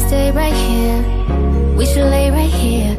stay right here. We should lay right here.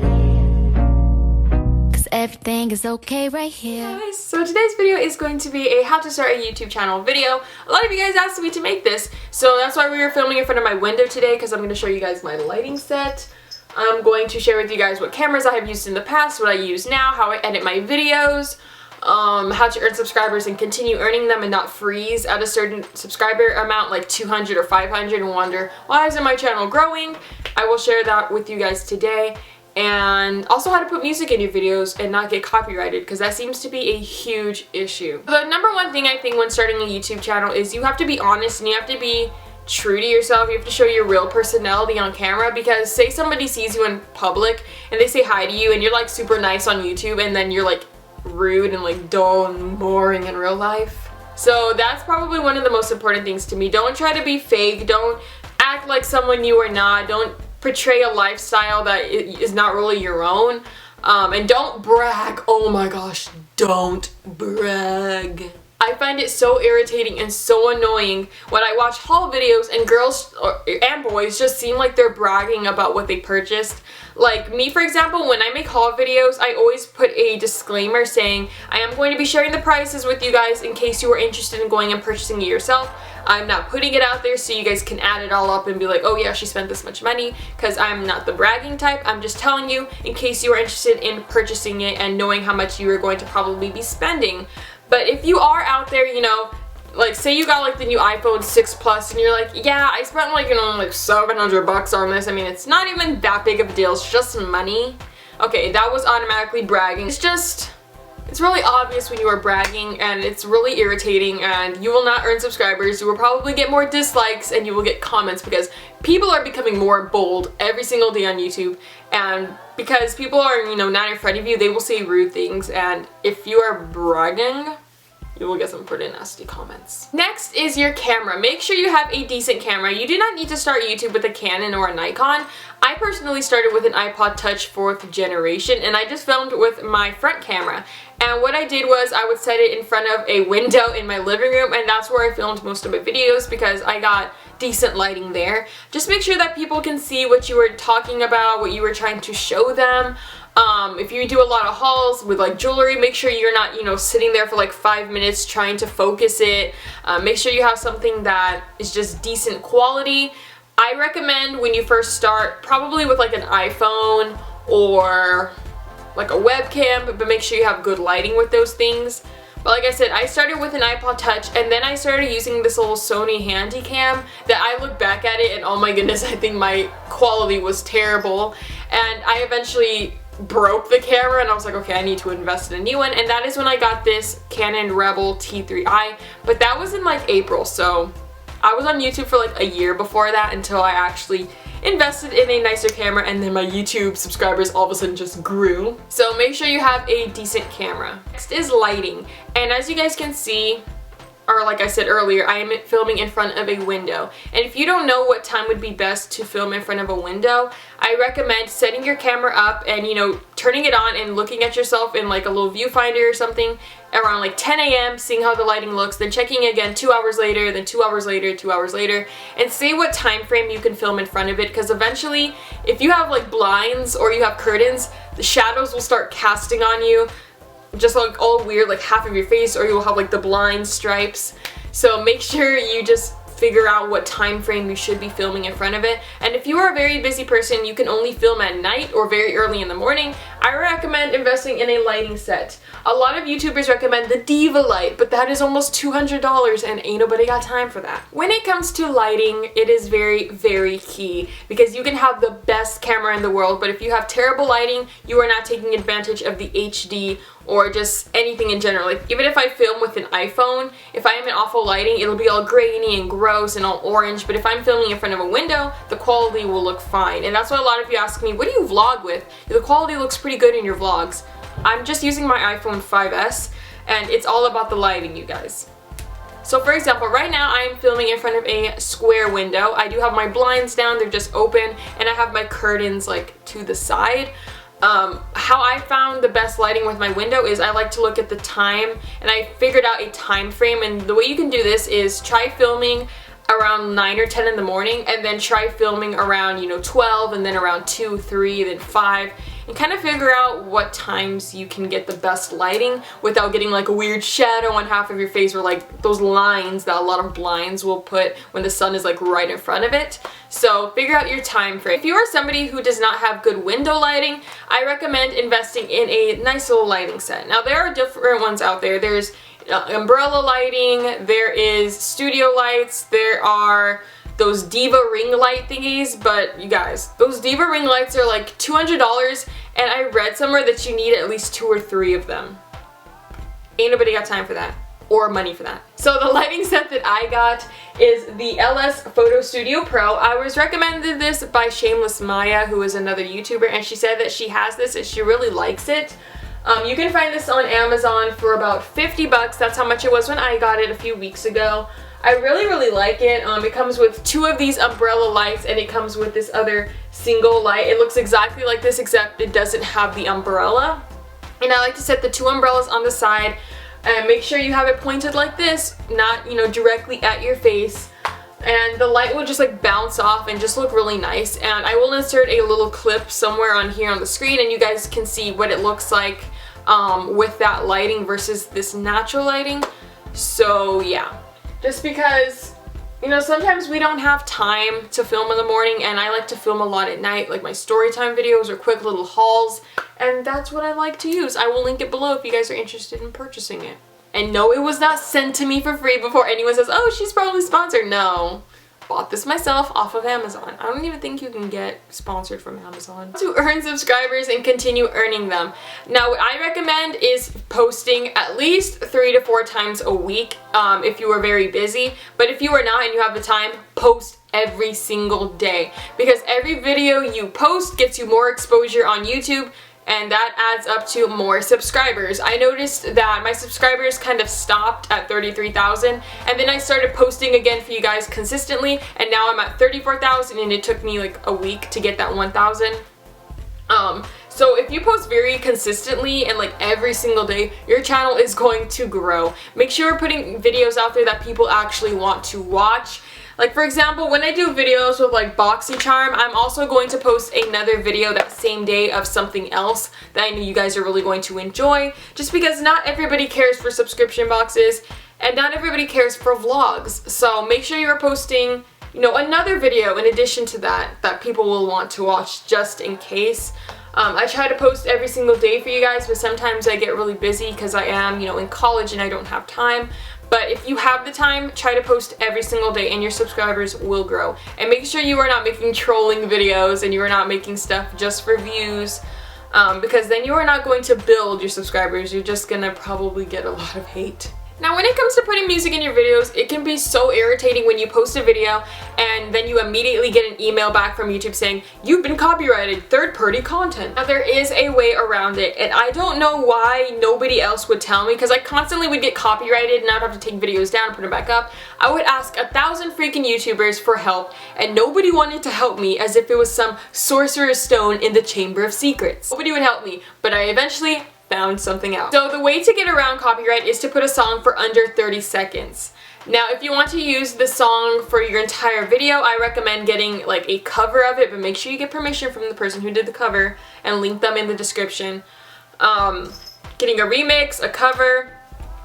Cause everything is okay right here. Guys, so today's video is going to be a how to start a YouTube channel video. A lot of you guys asked me to make this, so that's why we were filming in front of my window today, because I'm going to show you guys my lighting set. I'm going to share with you guys what cameras I have used in the past, what I use now, how I edit my videos, how to earn subscribers and continue earning them and not freeze at a certain subscriber amount like 200 or 500 and wonder, why isn't my channel growing? I will share that with you guys today. And also how to put music in your videos and not get copyrighted, because that seems to be a huge issue. The number one thing I think when starting a YouTube channel is you have to be honest and you have to be true to yourself. You have to show your real personality on camera, because say somebody sees you in public and they say hi to you and you're like super nice on YouTube and then you're like rude and like dull and boring in real life. So that's probably one of the most important things to me. Don't try to be fake. Don't act like someone you are not. Don't portray a lifestyle that is not really your own. And don't brag. Oh my gosh, don't brag. I find it so irritating and so annoying when I watch haul videos and girls and boys just seem like they're bragging about what they purchased. Like me, for example, when I make haul videos, I always put a disclaimer saying I am going to be sharing the prices with you guys in case you are interested in going and purchasing it yourself. I'm not putting it out there so you guys can add it all up and be like, oh yeah, she spent this much money, because I'm not the bragging type. I'm just telling you in case you are interested in purchasing it and knowing how much you are going to probably be spending. But if you are out there, you know, like say you got like the new iPhone 6 Plus and you're like, yeah, I spent like, you know, like $700 on this. I mean, it's not even that big of a deal. It's just money. Okay, that was automatically bragging. It's really obvious when you are bragging, and it's really irritating, and you will not earn subscribers. You will probably get more dislikes and you will get comments, because people are becoming more bold every single day on YouTube, and because people are, you know, not in front of you, they will say rude things, and if you are bragging, you will get some pretty nasty comments. Next is your camera. Make sure you have a decent camera. You do not need to start YouTube with a Canon or a Nikon. I personally started with an iPod Touch 4th generation, and I just filmed with my front camera. And what I did was I would set it in front of a window in my living room, and that's where I filmed most of my videos because I got decent lighting there. Just make sure that people can see what you were talking about, what you were trying to show them. If you do a lot of hauls with like jewelry, make sure you're not, you know, sitting there for like 5 minutes trying to focus it. Make sure you have something that is just decent quality. I recommend when you first start, probably with like an iPhone or like a webcam, but make sure you have good lighting with those things. But like I said, I started with an iPod Touch, and then I started using this little Sony Handycam that I look back at it and oh my goodness, I think my quality was terrible. And I eventually broke the camera and I was like, okay, I need to invest in a new one, and that is when I got this Canon Rebel T3i, but that was in like April, so I was on YouTube for like a year before that until I actually invested in a nicer camera, and then my YouTube subscribers all of a sudden just grew. So make sure you have a decent camera. Next is lighting, and as you guys can see, or like I said earlier, I am filming in front of a window. And if you don't know what time would be best to film in front of a window, I recommend setting your camera up and, you know, turning it on and looking at yourself in like a little viewfinder or something around like 10 a.m., seeing how the lighting looks, then checking again 2 hours later, then 2 hours later, 2 hours later, and see what time frame you can film in front of it, because eventually, if you have like blinds or you have curtains, the shadows will start casting on you, just like all weird, like half of your face, or you'll have like the blind stripes. So make sure you just figure out what time frame you should be filming in front of it. And if you are a very busy person, you can only film at night or very early in the morning, I recommend investing in a lighting set. A lot of YouTubers recommend the Diva light, but that is almost $200 and ain't nobody got time for that. When it comes to lighting, it is very, very key, because you can have the best camera in the world, but if you have terrible lighting, you are not taking advantage of the HD or just anything in general. Like even if I film with an iPhone, if I am in awful lighting, it'll be all grainy and gross and all orange, but if I'm filming in front of a window, the quality will look fine. And that's why a lot of you ask me, what do you vlog with? The quality looks pretty good in your vlogs. I'm just using my iPhone 5S, and it's all about the lighting, you guys. So for example, right now I'm filming in front of a square window. I do have my blinds down, they're just open, and I have my curtains like to the side. How I found the best lighting with my window is I like to look at the time, and I figured out a time frame, and the way you can do this is try filming around 9 or 10 in the morning, and then try filming around, you know, 12, and then around 2, 3, then 5, and kind of figure out what times you can get the best lighting without getting like a weird shadow on half of your face, or like those lines that a lot of blinds will put when the sun is like right in front of it. So figure out your time frame. If you are somebody who does not have good window lighting, I recommend investing in a nice little lighting set. Now there are different ones out there. There's umbrella lighting, there is studio lights, there are those Diva ring light thingies, but you guys, those Diva ring lights are like $200, and I read somewhere that you need at least 2 or 3 of them. Ain't nobody got time for that, or money for that. So the lighting set that I got is the LS Photo Studio Pro. I was recommended this by Shameless Maya, who is another YouTuber, and she said that she has this and she really likes it. You can find this on Amazon for about 50 bucks. That's how much it was when I got it a few weeks ago. I really like it. It comes with 2 of these umbrella lights, and it comes with this other single light. It looks exactly like this, except it doesn't have the umbrella. And I like to set the 2 umbrellas on the side, and make sure you have it pointed like this, not, you know, directly at your face. And the light will just like bounce off and just look really nice. And I will insert a little clip somewhere on here on the screen, and you guys can see what it looks like with that lighting versus this natural lighting. So yeah. Just because, you know, sometimes we don't have time to film in the morning, and I like to film a lot at night, like my story time videos or quick little hauls, and that's what I like to use. I will link it below if you guys are interested in purchasing it. And no, it was not sent to me for free before anyone says, oh, she's probably sponsored. No. Bought this myself off of Amazon. I don't even think you can get sponsored from Amazon. To earn subscribers and continue earning them. Now what I recommend is posting at least 3 to 4 times a week if you are very busy. But if you are not and you have the time, post every single day. Because every video you post gets you more exposure on YouTube, and that adds up to more subscribers. I noticed that my subscribers kind of stopped at 33,000, and then I started posting again for you guys consistently, and now I'm at 34,000, and it took me like a week to get that 1,000. So if you post very consistently and like every single day, your channel is going to grow. Make sure you're putting videos out there that people actually want to watch. Like for example, when I do videos with like BoxyCharm, I'm also going to post another video that same day of something else that I know you guys are really going to enjoy, just because not everybody cares for subscription boxes and not everybody cares for vlogs. So make sure you're posting, you know, another video in addition to that people will want to watch just in case. I try to post every single day for you guys, but sometimes I get really busy because I am, you know, in college and I don't have time. But if you have the time, try to post every single day and your subscribers will grow. And make sure you are not making trolling videos and you are not making stuff just for views, because then you are not going to build your subscribers. You're just gonna probably get a lot of hate. Now when it comes to putting music in your videos, it can be so irritating when you post a video and then you immediately get an email back from YouTube saying, you've been copyrighted, third-party content. Now there is a way around it, and I don't know why nobody else would tell me, because I constantly would get copyrighted and I'd have to take videos down and put them back up. I would ask 1,000 freaking YouTubers for help, and nobody wanted to help me, as if it was some sorcerer's stone in the Chamber of Secrets. Nobody would help me, but I eventually found something out. So the way to get around copyright is to put a song for under 30 seconds. Now if you want to use the song for your entire video, I recommend getting like a cover of it, but make sure you get permission from the person who did the cover and link them in the description. Getting a remix, a cover,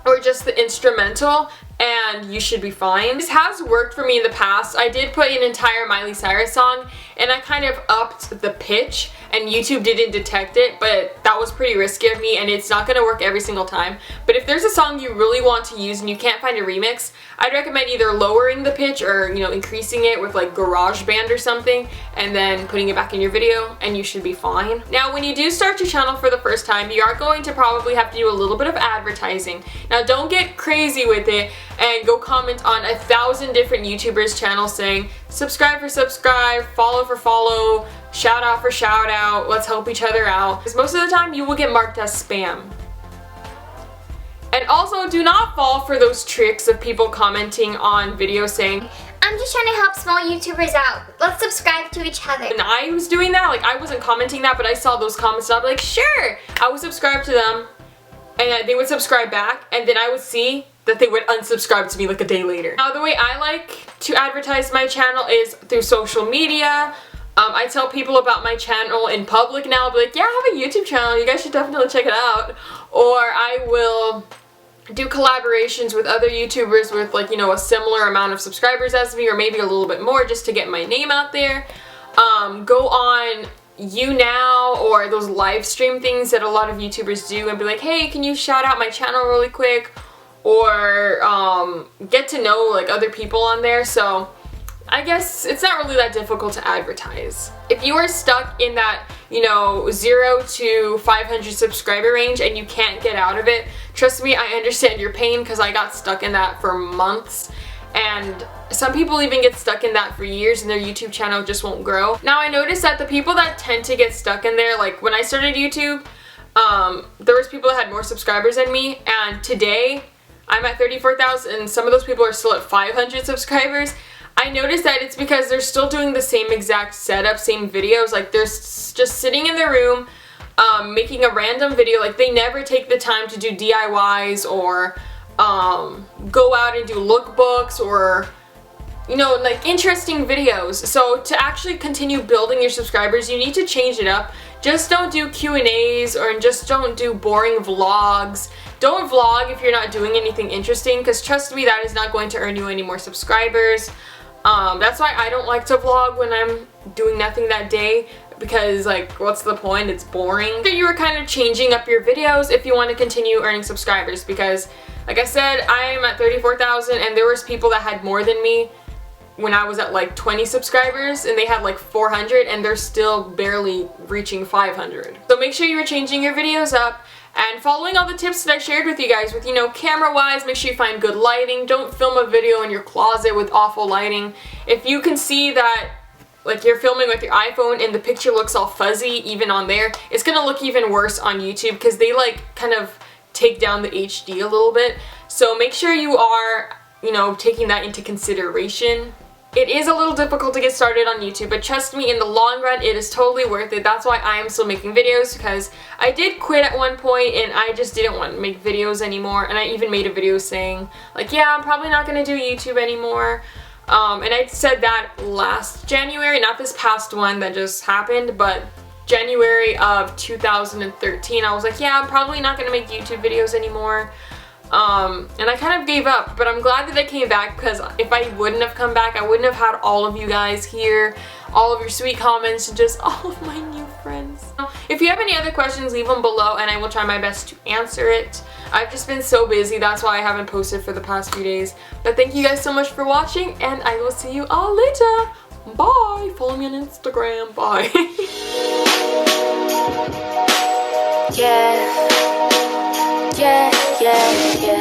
or just the instrumental, and you should be fine. This has worked for me in the past. I did put an entire Miley Cyrus song, and I kind of upped the pitch, and YouTube didn't detect it, but that was pretty risky of me, and it's not gonna work every single time. But if there's a song you really want to use and you can't find a remix, I'd recommend either lowering the pitch or, you know, increasing it with like GarageBand or something, and then putting it back in your video, and you should be fine. Now when you do start your channel for the first time, you are going to probably have to do a little bit of advertising. Now don't get crazy with it and go comment on 1,000 different YouTubers' channels saying subscribe for subscribe, follow for follow, shout out for shout out, let's help each other out. Because most of the time you will get marked as spam. And also do not fall for those tricks of people commenting on videos saying, I'm just trying to help small YouTubers out. Let's subscribe to each other. and I was doing that, like I wasn't commenting that, but I saw those comments and I'd be like, sure, I would subscribe to them, and they would subscribe back, and then I would see that they would unsubscribe to me like a day later. Now, the way I like to advertise my channel is through social media. I tell people about my channel in public now. I'll be like, yeah, I have a YouTube channel. You guys should definitely check it out. Or I will do collaborations with other YouTubers with, like, you know, a similar amount of subscribers as me, or maybe a little bit more, just to get my name out there. Go on YouNow or those live stream things that a lot of YouTubers do and be like, hey, can you shout out my channel really quick? Or get to know like other people on there. So I guess it's not really that difficult to advertise. If you are stuck in that, you know, 0 to 500 subscriber range and you can't get out of it, trust me, I understand your pain, because I got stuck in that for months. And some people even get stuck in that for years and their YouTube channel just won't grow. Now, I noticed that the people that tend to get stuck in there, like when I started YouTube, there was people that had more subscribers than me, and today I'm at 34,000 and some of those people are still at 500 subscribers. I noticed that it's because they're still doing the same exact setup, same videos. Like, they're just sitting in their room, making a random video. Like, they never take the time to do DIYs or go out and do lookbooks or, you know, like interesting videos. So to actually continue building your subscribers, you need to change it up. Just don't do Q&As, or just don't do boring vlogs. Don't vlog if you're not doing anything interesting, because trust me, that is not going to earn you any more subscribers. That's why I don't like to vlog when I'm doing nothing that day, because, like, what's the point? It's boring. So you are kind of changing up your videos if you want to continue earning subscribers, because like I said, I'm at 34,000 and there was people that had more than me when I was at like 20 subscribers, and they had like 400 and they're still barely reaching 500. So make sure you're changing your videos up and following all the tips that I shared with you guys with, you know, camera wise, make sure you find good lighting. Don't film a video in your closet with awful lighting. If you can see that like you're filming with your iPhone and the picture looks all fuzzy even on there, it's gonna look even worse on YouTube, because they like kind of take down the HD a little bit. So make sure you are, you know, taking that into consideration. It is a little difficult to get started on YouTube, but trust me, in the long run, it is totally worth it. That's why I am still making videos, because I did quit at one point and I just didn't want to make videos anymore. And I even made a video saying, like, yeah, I'm probably not going to do YouTube anymore. And I said that last January, not this past one that just happened, but January of 2013. I was like, yeah, I'm probably not going to make YouTube videos anymore. And I kind of gave up, but I'm glad that I came back, because if I wouldn't have come back, I wouldn't have had all of you guys here, all of your sweet comments, and just all of my new friends. If you have any other questions, leave them below and I will try my best to answer it. I've just been so busy, that's why I haven't posted for the past few days. But thank you guys so much for watching, and I will see you all later. Bye! Follow me on Instagram. Bye. Yeah, yeah, yeah, yeah.